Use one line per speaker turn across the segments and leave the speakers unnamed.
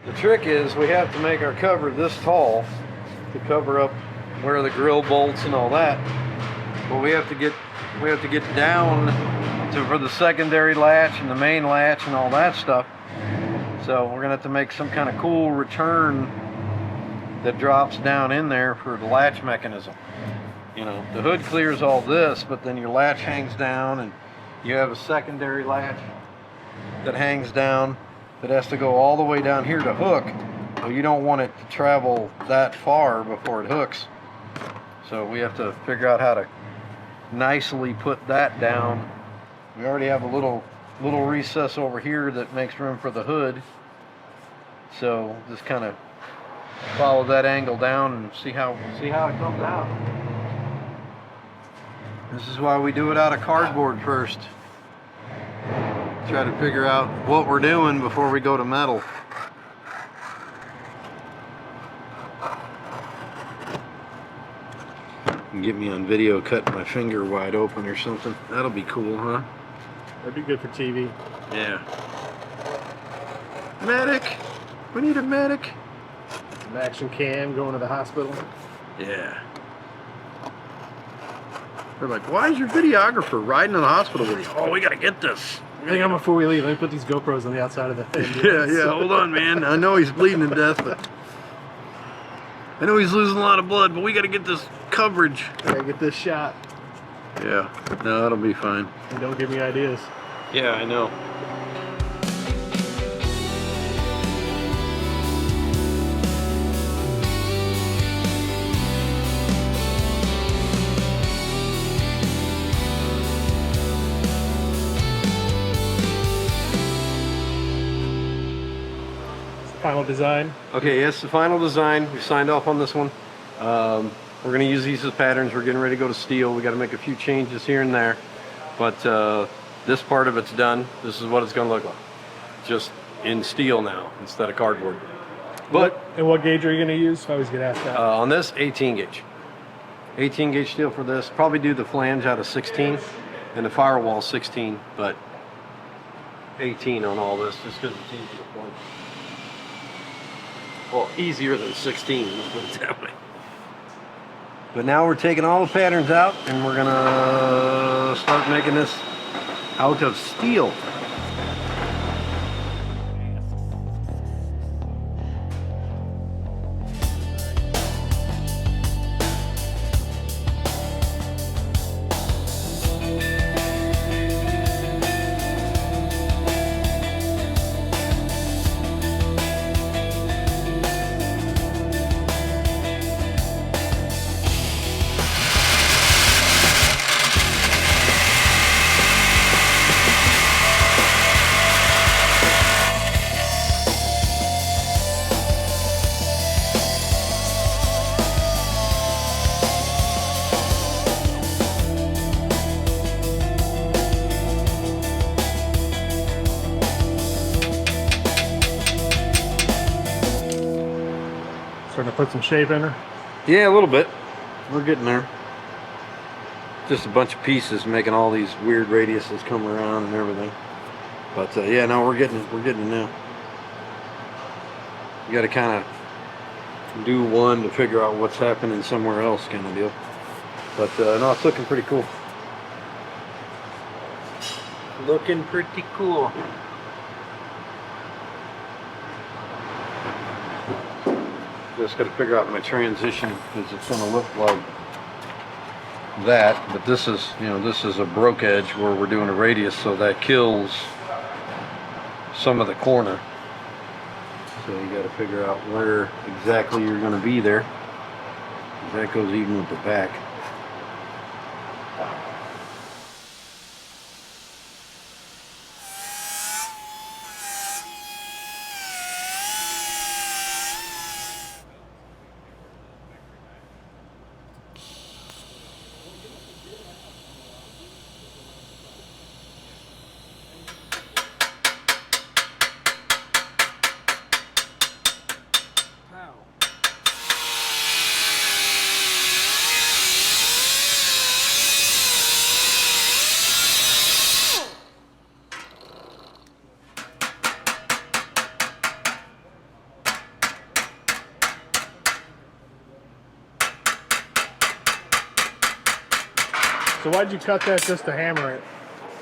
The trick is we have to make our cover this tall to cover up where the grill bolts and all that. But we have to get down to for the secondary latch and the main latch and all that stuff. So we're gonna have to make some kind of cool return that drops down in there for the latch mechanism. You know, the hood clears all this, but then your latch hangs down, and you have a secondary latch that hangs down that has to go all the way down here to hook. So you don't want it to travel that far before it hooks. So we have to figure out how to nicely put that down. We already have a little recess over here that makes room for the hood. So just kind of follow that angle down and see how it comes out. This is why we do it out of cardboard first. Try to figure out what we're doing before we go to metal. You can get me on video cutting my finger wide open or something. That'll be cool, huh?
That'd be good for TV.
Yeah. Medic! We need a medic!
An action cam going to the hospital.
Yeah. They're like, why is your videographer riding in the hospital with you? Oh, we gotta get this.
I think before we leave, let me put these GoPros on the outside of the thing.
Yeah, hold on, man. I know he's bleeding to death, but I know he's losing a lot of blood, but we gotta get this coverage.
Gotta get this shot.
Yeah, no, that'll be fine.
And don't give me ideas.
Yeah, I know.
Final design.
Okay, yes, the final design. We signed off on this one. We're going to use these as patterns. We're getting ready to go to steel. We got to make a few changes here and there, but this part of it's done. This is what it's going to look like, just in steel now instead of cardboard. But
and what gauge are you going to use? I always get asked that.
on this, 18 gauge. 18 gauge steel for this. Probably do the flange out of 16 and the firewall 16, but 18 on all this just because it's easier to point. Well, easier than 16, let's put it that way. But now we're taking all the patterns out and we're gonna start making this out of steel.
Starting to put some shape in her.
Yeah, a little bit. We're getting there. Just a bunch of pieces making all these weird radiuses come around and everything. But yeah, no, we're getting it now. You got to kind of do one to figure out what's happening somewhere else, kind of deal. But no, it's looking pretty cool. Looking pretty cool. Just got to figure out my transition because it's going to look like that. But this is, you know, this is a broke edge where we're doing a radius, so that kills some of the corner. So you got to figure out where exactly you're going to be there. That goes even with the back.
So why'd you cut that just to hammer it?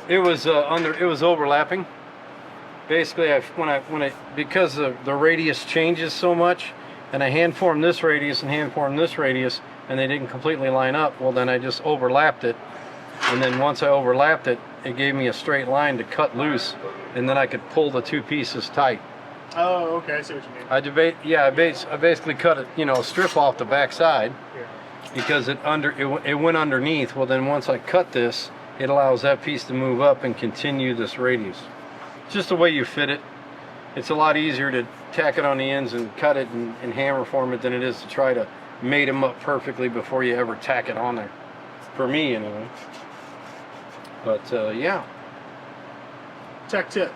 It was it was overlapping. Basically, because the radius changes so much, and I hand formed this radius and hand formed this radius, and they didn't completely line up. Well, then I just overlapped it, and then once I overlapped it, it gave me a straight line to cut loose, and then I could pull the two pieces tight.
Oh, okay, I see what you mean.
I basically cut it, a strip off the back side, because it went underneath. Well, then once I cut this, it allows that piece to move up and continue this radius. It's just the way you fit it. It's a lot easier to tack it on the ends and cut it and hammer form it than it is to try to mate them up perfectly before you ever tack it on there. For me, anyway. But yeah.
Tech tip.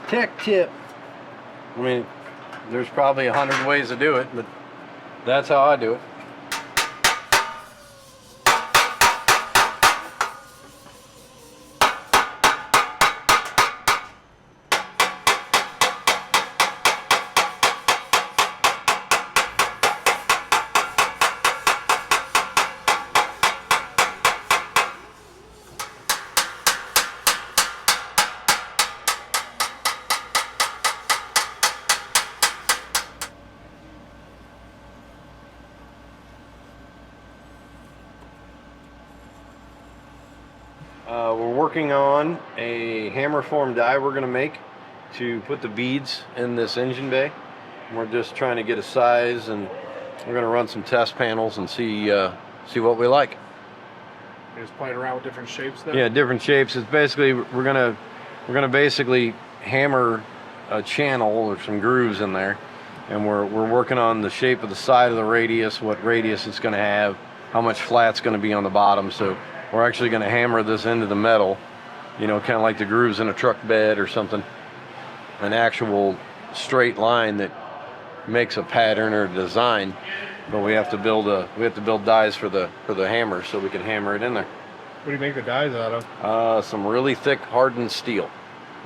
Tech tip. I mean, there's probably 100 ways to do it, but that's how I do it. We're working on a hammer form die we're going to make to put the beads in this engine bay. We're just trying to get a size, and we're going to run some test panels and see what we like.
You're just playing around with different shapes then?
Yeah, different shapes. It's basically we're gonna basically hammer a channel or some grooves in there, and we're working on the shape of the side of the radius, what radius it's going to have, how much flat's going to be on the bottom. So we're actually going to hammer this into the metal, kind of like the grooves in a truck bed or something, an actual straight line that makes a pattern or design. But we have to build dies for the hammer so we can hammer it in there.
What do you make the dies out of?
Some really thick hardened steel.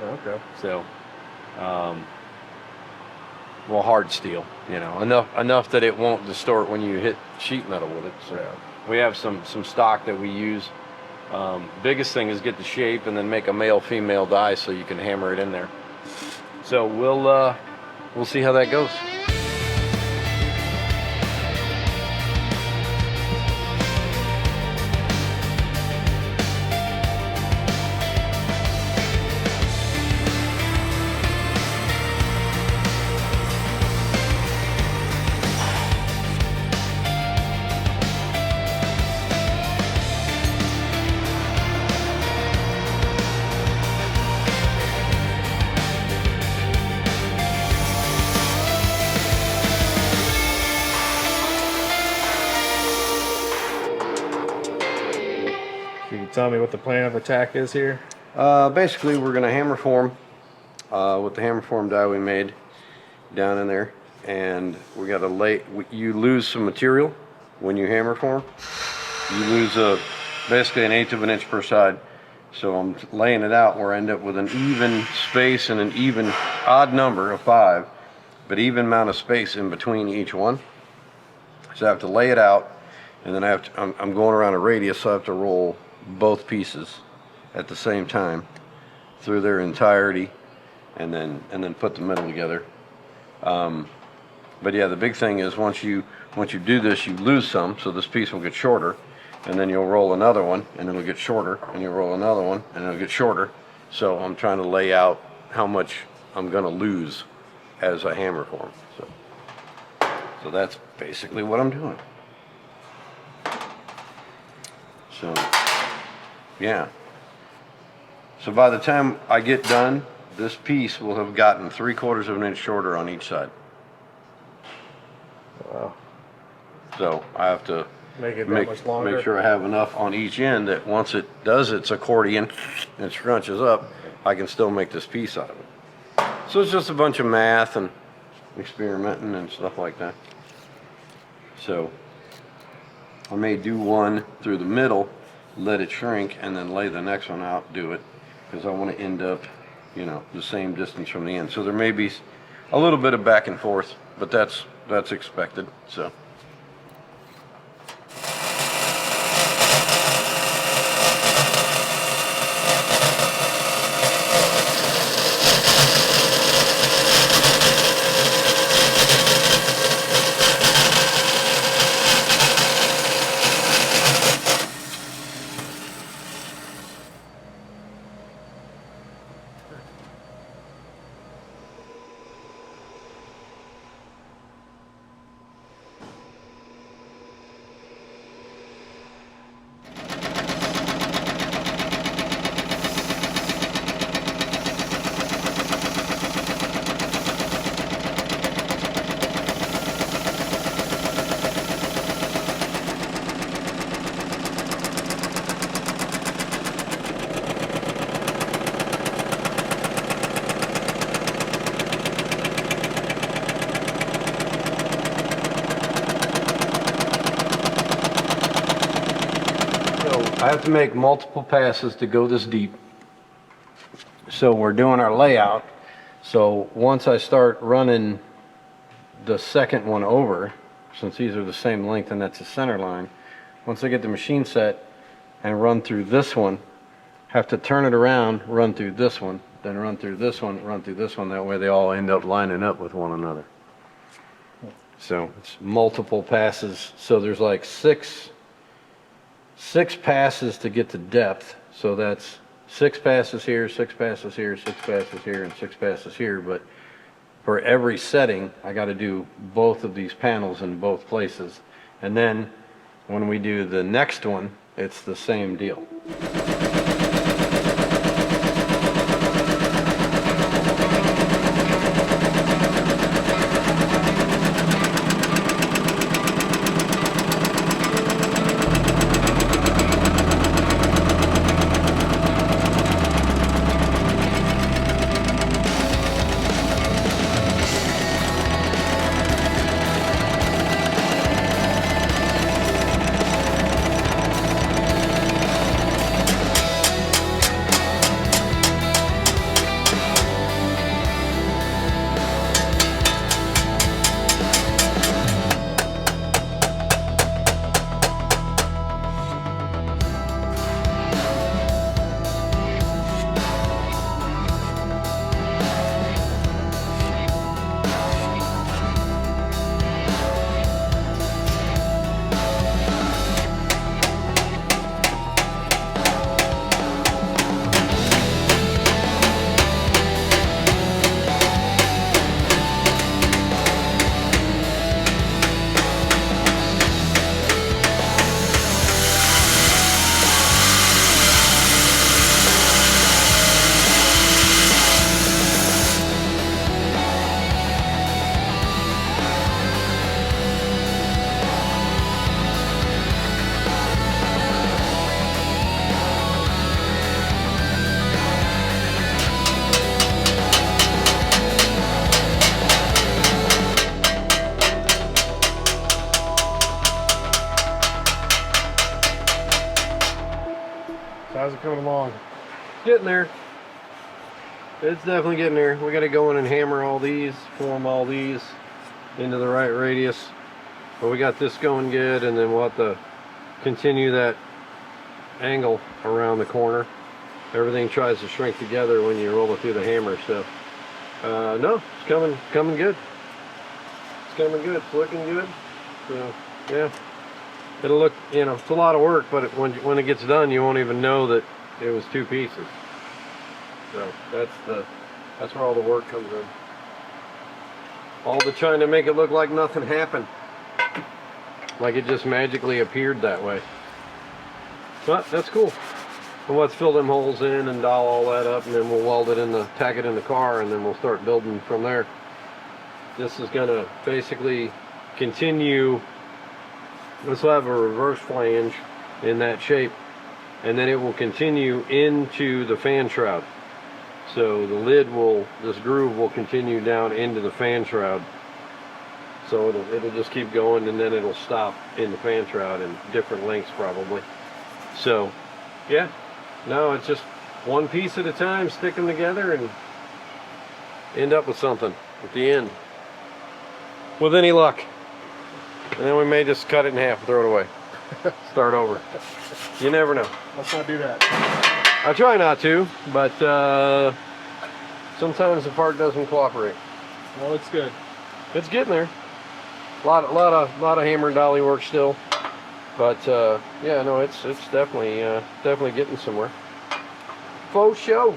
Oh, okay.
So, hard steel, enough that it won't distort when you hit sheet metal with it. So we have some stock that we use. Biggest thing is get the shape and then make a male-female die so you can hammer it in there. So we'll see how that goes.
Can you tell me what the plan of attack is here?
Basically, we're going to hammer form with the hammer form die we made down in there, and we got to you lose some material when you hammer form. You lose basically 1/8 of an inch per side. So I'm laying it out where I end up with an even space and an even odd number of 5, but even amount of space in between each one. So I have to lay it out, and then I'm going around a radius, so I have to roll both pieces at the same time through their entirety, and then put the middle together. But yeah, the big thing is once you do this, you lose some, so this piece will get shorter, and then you'll roll another one, and it'll get shorter, and you'll roll another one, and it'll get shorter. So I'm trying to lay out how much I'm going to lose as a hammer form. So that's basically what I'm doing. So yeah. So by the time I get done, this piece will have gotten 3/4 of an inch shorter on each side.
Wow.
So I have to
Make it that much longer.
make sure I have enough on each end that once it does its accordion and scrunches up, I can still make this piece out of it. So it's just a bunch of math and experimenting and stuff like that. So I may do one through the middle, let it shrink, and then lay the next one out, do it, because I want to end up, the same distance from the end. So there may be a little bit of back and forth, but that's expected. So. I have to make multiple passes to go this deep. So we're doing our layout. So once I start running the second one over, since these are the same length and that's the center line, once I get the machine set and run through this one, have to turn it around, run through this one, then run through this one, run through this one. That way they all end up lining up with one another. So it's multiple passes. So there's like six passes to get to depth. So that's 6 passes here, 6 passes here, 6 passes here, and 6 passes here. But for every setting, I got to do both of these panels in both places. And then when we do the next one, it's the same deal.
How's it coming along?
Getting there. It's definitely getting there. We got to go in and hammer all these, form all these into the right radius. But we got this going good, and then we'll have to continue that angle around the corner. Everything tries to shrink together when you roll it through the hammer. So no, it's coming good. It's coming good. It's looking good. So yeah, it'll look, you know, it's a lot of work, but when it gets done, you won't even know that it was 2 pieces. So that's where all the work comes in. All the trying to make it look like nothing happened, like it just magically appeared that way. But that's cool. And let's fill them holes in and dial all that up, and then we'll weld it in the, tack it in the car, and then we'll start building from there. This is gonna basically continue. This will have a reverse flange in that shape, and then it will continue into the fan shroud. So the lid will, this groove will continue down into the fan shroud. So it'll just keep going, and then it'll stop in the fan shroud in different lengths probably. So yeah, no, it's just one piece at a time, stick them together and end up with something at the end. With any luck. And then we may just cut it in half and throw it away. Start over. You never know.
Let's not do that.
I try not to, but sometimes the part doesn't cooperate.
Well, it's good.
It's getting there. A lot of hammer and dolly work still, but yeah, no, it's definitely getting somewhere. Faux show.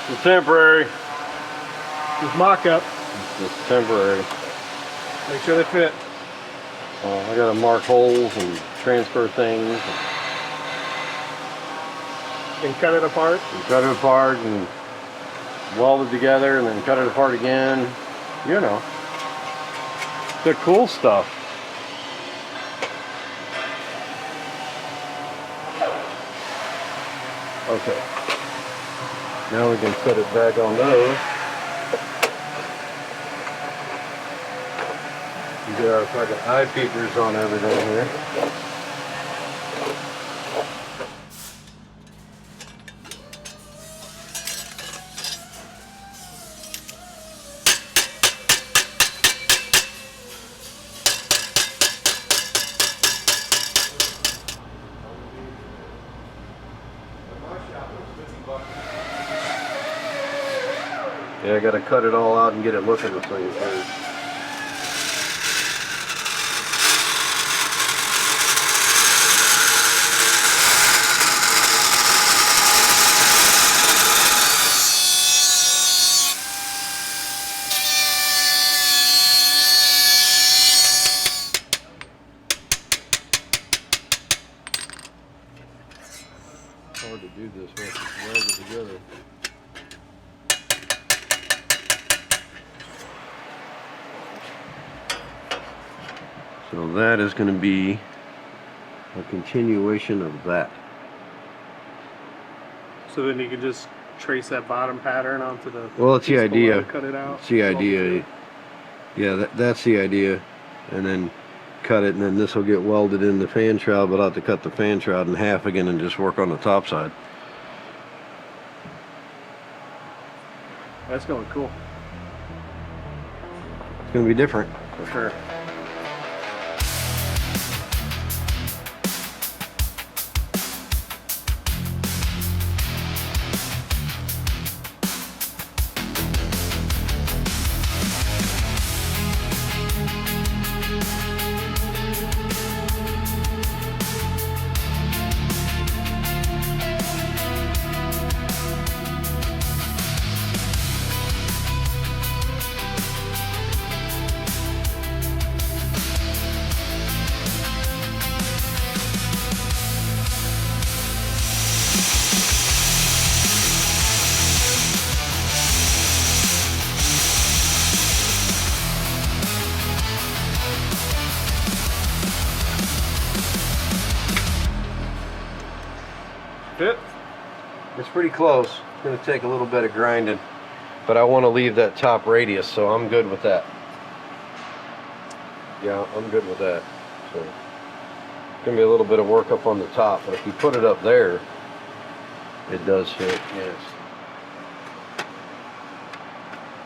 It's temporary.
Just mock-up.
It's temporary.
Make sure they fit.
I gotta mark holes and transfer things.
And cut it apart.
And cut it apart and weld it together and then cut it apart again. You know, the cool stuff. Okay, now we can put it back on those. We got our fucking eye peepers on everything here. Yeah, I gotta cut it all out and get it looking the same thing. It's hard to do this once it's welded together. So that is going to be a continuation of that.
So then you can just trace that bottom pattern onto the.
Well, it's the idea.
Cut it out.
It's the idea. Yeah, that's the idea. And then cut it, and then this will get welded in the fan shroud, but I'll have to cut the fan shroud in half again and just work on the top side.
That's going cool.
It's going to be different.
For sure.
Fit? It's pretty close. It's going to take a little bit of grinding, but I want to leave that top radius, so I'm good with that. Yeah, I'm good with that. So it's going to be a little bit of work up on the top, but if you put it up there, it does fit. Yes.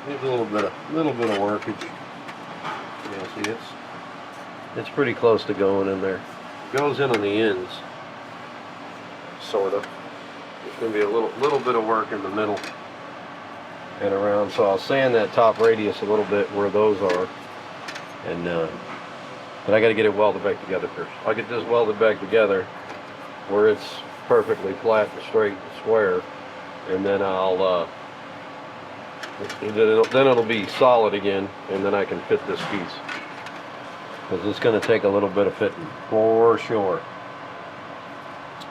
Needs a little bit of workage. Yeah, see, it's pretty close to going in there. It goes in on the ends. Sort of. There's going to be a little bit of work in the middle and around, so I'll sand that top radius a little bit where those are, and but I got to get it welded back together first. I'll get this welded back together where it's perfectly flat and straight and square, and then I'll then it'll be solid again, and then I can fit this piece, because it's going to take a little bit of fitting for sure.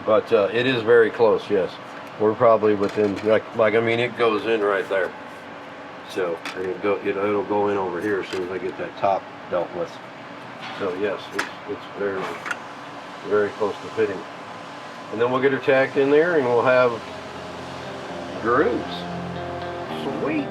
But it is very close, yes. We're probably within, like I mean, it goes in right there. So it'll go in over here as soon as I get that top dealt with. So yes, it's very, very close to fitting. And then we'll get her tacked in there, and we'll have grooves. Sweet.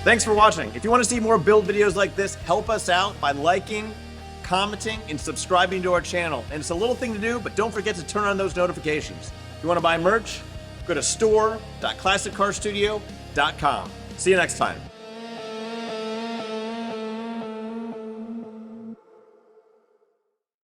Thanks for watching. If you want to see more build videos like this, help us out by liking, commenting, and subscribing to our channel. And it's a little thing to do, but don't forget to turn on those notifications. If you want to buy merch, go to store.classiccarstudio.com. See you next time.